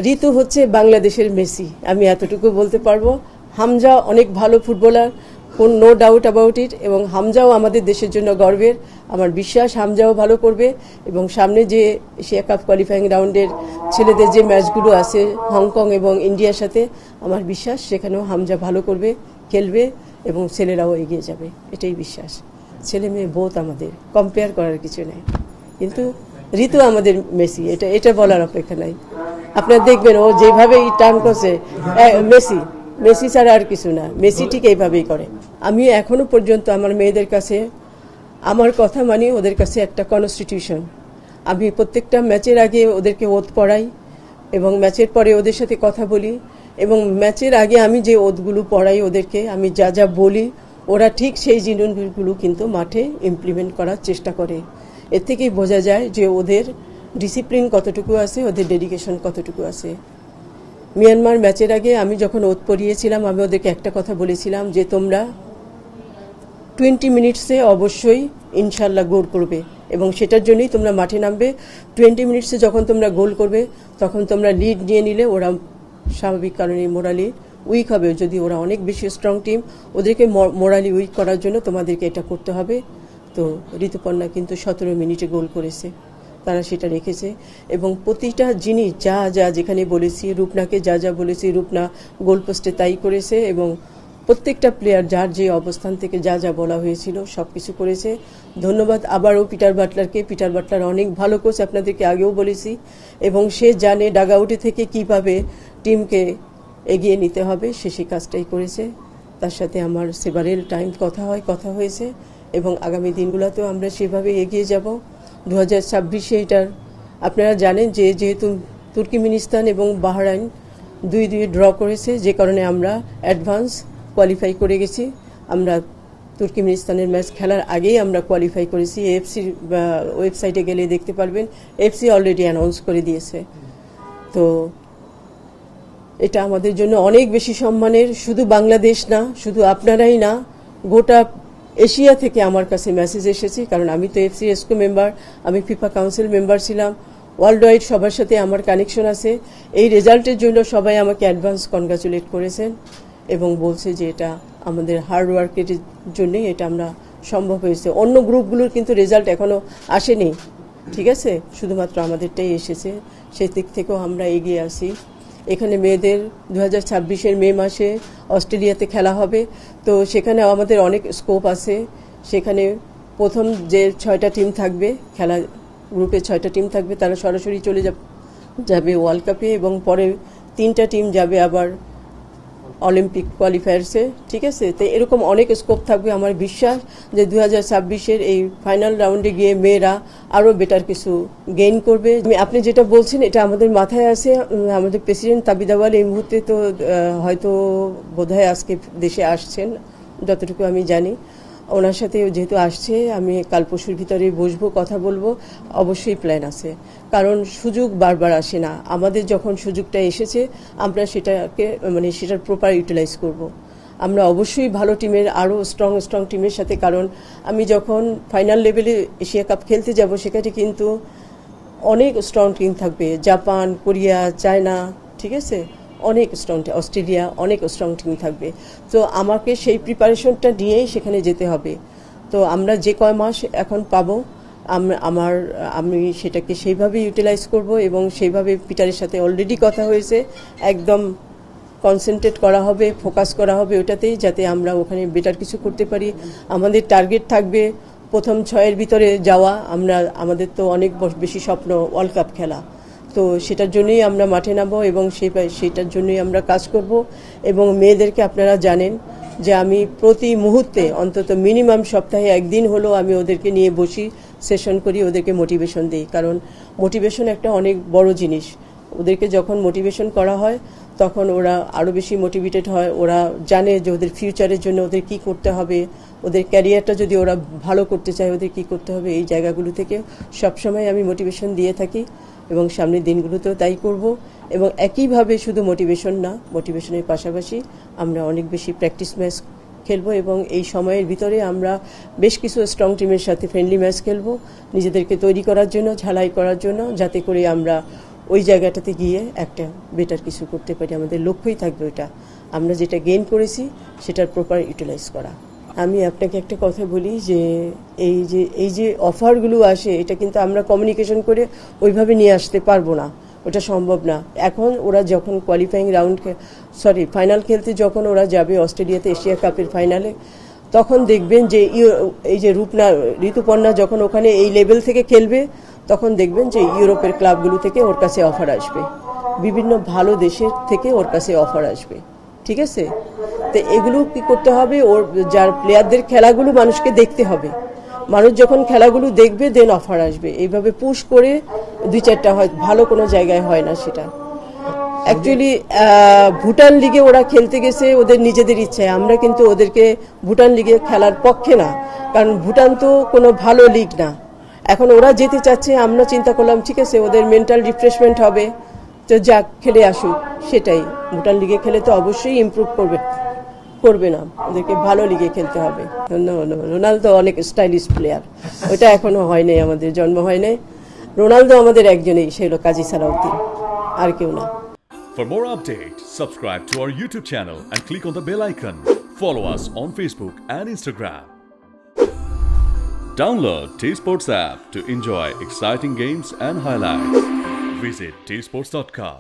ঋতু হচ্ছে বাংলাদেশের মেসি, আমি এতটুকু বলতে পারবো। হামজা অনেক ভালো footballer, no doubt about it, এবং হামজাও আমাদের দেশের জন্য গর্বের। আমার বিশ্বাস হামজাও ভালো করবে, এবং সামনে যে এশিয়া কাপ কোয়ালিফাইং রাউন্ডের ছেলেদের যে ম্যাচগুলো আছে হংকং এবং ইন্ডিয়ার সাথে, আমার বিশ্বাস সেখানেও হামজা ভালো করবে, খেলবে, এবং ছেলেরাও এগিয়ে যাবে, এটাই বিশ্বাস। ছেলে মেয়ে বোধ আমাদের, কম্পেয়ার করার কিছু নেই, কিন্তু ঋতু আমাদের মেসি, এটা বলার অপেক্ষা নাই। আপনারা দেখবেন ও যেভাবে টার্ন করছে, মেসি মেসি ছাড়া আর কিছু না, মেসি ঠিক এইভাবেই করে। আমি এখনো পর্যন্ত আমার মেয়েদের কাছে আমার কথা মানি, ওদের কাছে একটা কনস্টিটিউশন। আমি প্রত্যেকটা ম্যাচের আগে ওদেরকে ওত পড়াই, এবং ম্যাচের পরে ওদের সাথে কথা বলি, এবং ম্যাচের আগে আমি যে ওতগুলো পড়াই ওদেরকে, আমি যা যা বলি ওরা ঠিক সেই জিনিসগুলো কিন্তু মাঠে ইমপ্লিমেন্ট করার চেষ্টা করে। এর থেকেই বোঝা যায় যে ওদের ডিসিপ্লিন কতটুকু আছে, ওদের ডেডিকেশন কতটুকু আছে। মিয়ানমার ম্যাচের আগে আমি যখন ওত পড়িয়েছিলাম, আমি ওদেরকে একটা কথা বলেছিলাম যে তোমরা 20 মিনিটসে অবশ্যই ইনশাল্লাহ গোল করবে, এবং সেটার জন্যই তোমরা মাঠে নামবে। 20 মিনিটসে যখন তোমরা গোল করবে তখন তোমরা লিড নিয়ে নিলে ওরা স্বাভাবিক কারণে মোরালি উইক হবে। যদি ওরা অনেক বেশি স্ট্রং টিম, ওদেরকে মোরালি উইক করার জন্য তোমাদেরকে এটা করতে হবে। তো ঋতুপর্ণা কিন্তু 17 মিনিটে গোল করেছে, তারা সেটা রেখেছে, এবং প্রতিটা জিনিস যা যা যেখানে বলেছি, রূপনাকে যা যা বলেছি রূপনা গোলপোস্টে তাই করেছে, এবং প্রত্যেকটা প্লেয়ার যার যে অবস্থান থেকে যা যা বলা হয়েছিল সব কিছু করেছে। ধন্যবাদ আবারও পিটার বাটলারকে। পিটার বাটলার অনেক ভালো কোচ, আপনাদেরকে আগেও বলেছি, এবং সে জানে ডাগআউটে থেকে কীভাবে টিমকে এগিয়ে নিতে হবে, সে সেই কাজটাই করেছে। তার সাথে আমার সেভারেল টাইম কথা হয়েছে, এবং আগামী দিনগুলোতেও আমরা সেভাবে এগিয়ে যাব। 2026-এ এটার আপনারা জানেন যে যেহেতু তুর্কমেনিস্তান এবং বাহরাইন 2-2 ড্র করেছে, যে কারণে আমরা অ্যাডভান্স কোয়ালিফাই করে গেছি। আমরা তুর্কমেনিস্তানের ম্যাচ খেলার আগেই আমরা কোয়ালিফাই করেছি। এএফসি ওয়েবসাইটে গেলে দেখতে পারবেন, এএফসি অলরেডি অ্যানাউন্স করে দিয়েছে। তো এটা আমাদের জন্য অনেক বেশি সম্মানের। শুধু বাংলাদেশ না, শুধু আপনারাই না, গোটা এশিয়া থেকে আমার কাছে মেসেজ এসেছে, কারণ আমি তো এফসি এসকো মেম্বার, আমি ফিফা কাউন্সিল মেম্বার ছিলাম, ওয়ার্ল্ড ওয়াইড সবার সাথে আমার কানেকশন আছে। এই রেজাল্টের জন্য সবাই আমাকে অ্যাডভান্স কনগ্রাচুলেট করেছেন, এবং বলছে যে এটা আমাদের হার্ড ওয়ার্কের জন্যই এটা আমরা সম্ভব হয়েছে। অন্য গ্রুপগুলোর কিন্তু রেজাল্ট এখনও আসেনি, ঠিক আছে, শুধুমাত্র আমাদেরটাই এসেছে। সেই দিক থেকেও আমরা এগিয়ে আসি। এখানে মেয়েদের 2026-এর মে মাসে অস্ট্রেলিয়াতে খেলা হবে, তো সেখানে আমাদের অনেক স্কোপ আছে। সেখানে প্রথম যে 6টা টিম থাকবে, খেলা গ্রুপে 6টা টিম থাকবে, তারা সরাসরি চলে যাবে ওয়ার্ল্ড কাপে, এবং পরে 3টা টিম যাবে আবার অলিম্পিক কোয়ালিফায়ার্সে, ঠিক আছে। তো এরকম অনেক স্কোপ থাকবে। আমার বিশ্বাস যে 2026-এর এই ফাইনাল রাউন্ডে গিয়ে মেয়েরা আরও বেটার কিছু গেইন করবে। আপনি যেটা বলছেন এটা আমাদের মাথায় আছে। আমাদের প্রেসিডেন্ট তাবিদ আউয়াল এই মুহূর্তে তো হয়তো বোধহয় আজকে দেশে আসছেন, যতটুকু আমি জানি। ওনার সাথে যেহেতু আসছে, আমি কাল পরশুর ভিতরে বসবো, কথা বলবো। অবশ্যই প্ল্যান আছে, কারণ সুযোগ বারবার আসে না। আমাদের যখন সুযোগটা এসেছে আমরা সেটার প্রপার ইউটিলাইজ করব। আমরা অবশ্যই ভালো টিমের, আরও স্ট্রং টিমের সাথে, কারণ আমি যখন ফাইনাল লেভেলে এশিয়া কাপ খেলতে যাব সেখানে কিন্তু অনেক স্ট্রং টিম থাকবে, জাপান, কোরিয়া, চায়না, ঠিক আছে, অনেক স্ট্রং, অস্ট্রেলিয়া, অনেক স্ট্রং টিম থাকবে। তো আমাকে সেই প্রিপারেশনটা নিয়েই সেখানে যেতে হবে। তো আমরা যে কয় মাস এখন পাবো, আমি সেটাকে সেইভাবে ইউটিলাইজ করব, এবং সেইভাবে পিটারের সাথে অলরেডি কথা হয়েছে, একদম কনসেন্ট্রেট করা হবে, ফোকাস করা হবে ওটাতেই, যাতে আমরা ওখানে বেটার কিছু করতে পারি। আমাদের টার্গেট থাকবে প্রথম 6-এর ভিতরে যাওয়া। আমাদের তো অনেক বেশি স্বপ্ন ওয়ার্ল্ড কাপ খেলা, তো সেটার জন্যই আমরা মাঠে নামবো, এবং সেটার জন্যই আমরা কাজ করব। এবং মেয়েদেরকে আপনারা জানেন যে আমি প্রতি মুহূর্তে অন্তত মিনিমাম সপ্তাহে একদিন হলেও আমি ওদেরকে নিয়ে বসি, সেশন করি, ওদেরকে মোটিভেশন দিই। কারণ মোটিভেশন একটা অনেক বড় জিনিস। ওদেরকে যখন মোটিভেশন করা হয় তখন ওরা আরও বেশি মোটিভেটেড হয়। ওরা জানে যে ওদের ফিউচারের জন্য ওদের কী করতে হবে, ওদের ক্যারিয়ারটা যদি ওরা ভালো করতে চায় ওদের কী করতে হবে। এই জায়গাগুলো থেকে সবসময় আমি মোটিভেশন দিয়ে থাকি, এবং সামনের দিনগুলোতেও তাই করব। এবং একইভাবে শুধু মোটিভেশন না, মোটিভেশনের পাশাপাশি আমরা অনেক বেশি প্র্যাকটিস ম্যাচ খেলবো, এবং এই সময়ের ভিতরে আমরা বেশ কিছু স্ট্রং টিমের সাথে ফ্রেন্ডলি ম্যাচ খেলবো, নিজেদেরকে তৈরি করার জন্য, ঝালাই করার জন্য, যাতে করে আমরা ওই জায়গাটাতে গিয়ে একটা বেটার কিছু করতে পারি। আমাদের লক্ষ্যই থাকবে ওইটা, আমরা যেটা গেইন করেছি সেটার প্রপার ইউটিলাইজ করা। আমি আপনাকে একটা কথা বলি যে এই যে অফারগুলো আসে, এটা কিন্তু আমরা কমিউনিকেশন করে ওইভাবে নিয়ে আসতে পারবো না, ওটা সম্ভব না। এখন ওরা যখন কোয়ালিফাইং রাউন্ড ফাইনাল খেলতে যখন ওরা যাবে অস্ট্রেলিয়াতে এশিয়া কাপের ফাইনালে, তখন দেখবেন যে এই যে ঋতুপর্ণা যখন ওখানে এই লেভেল থেকে খেলবে, তখন দেখবেন যে ইউরোপের ক্লাবগুলো থেকে ওর কাছে অফার আসবে, বিভিন্ন ভালো দেশের থেকে ওর কাছে অফার আসবে, ঠিক আছে? তো এগুলো কি করতে হবে, ওর যার প্লেয়ারদের খেলাগুলো মানুষকে দেখতে হবে, মানুষ যখন খেলাগুলো দেখবে দেন অফার আসবে। এইভাবে পুশ করে 2-4টা হয়, ভালো কোনো জায়গায় হয় না সেটা। অ্যাকচুয়ালি ভুটান লিগে ওরা খেলতে গেছে ওদের নিজেদের ইচ্ছায়, আমরা কিন্তু ওদেরকে ভুটান লিগে খেলার পক্ষে না, কারণ ভুটান তো কোনো ভালো লিগ না। এখন ওরা যেতে চাচ্ছে, আমরা চিন্তা করলাম ঠিক আছে ওদের মেন্টাল রিফ্রেশমেন্ট হবে, তো যাক খেলে আসুক, সেটাই। ভুটান লিগে খেলে তো অবশ্যই ইমপ্রুভ করবে না, ওদেরকে ভালো লিগে খেলতে হবে। রোনালদো অনেক স্টাইলিশ প্লেয়ার, ওইটা এখনো হয় নাই, আমাদের জন্ম হয় নাই। রোনালদো আমাদের একজনেই, সে হলো কাজী সালাউদ্দিন, আর কেউ না। For more updates, subscribe to our YouTube channel and click on the bell icon. Follow us on Facebook and Instagram. Download T-Sports app to enjoy exciting games and highlights. Visit tsports.com.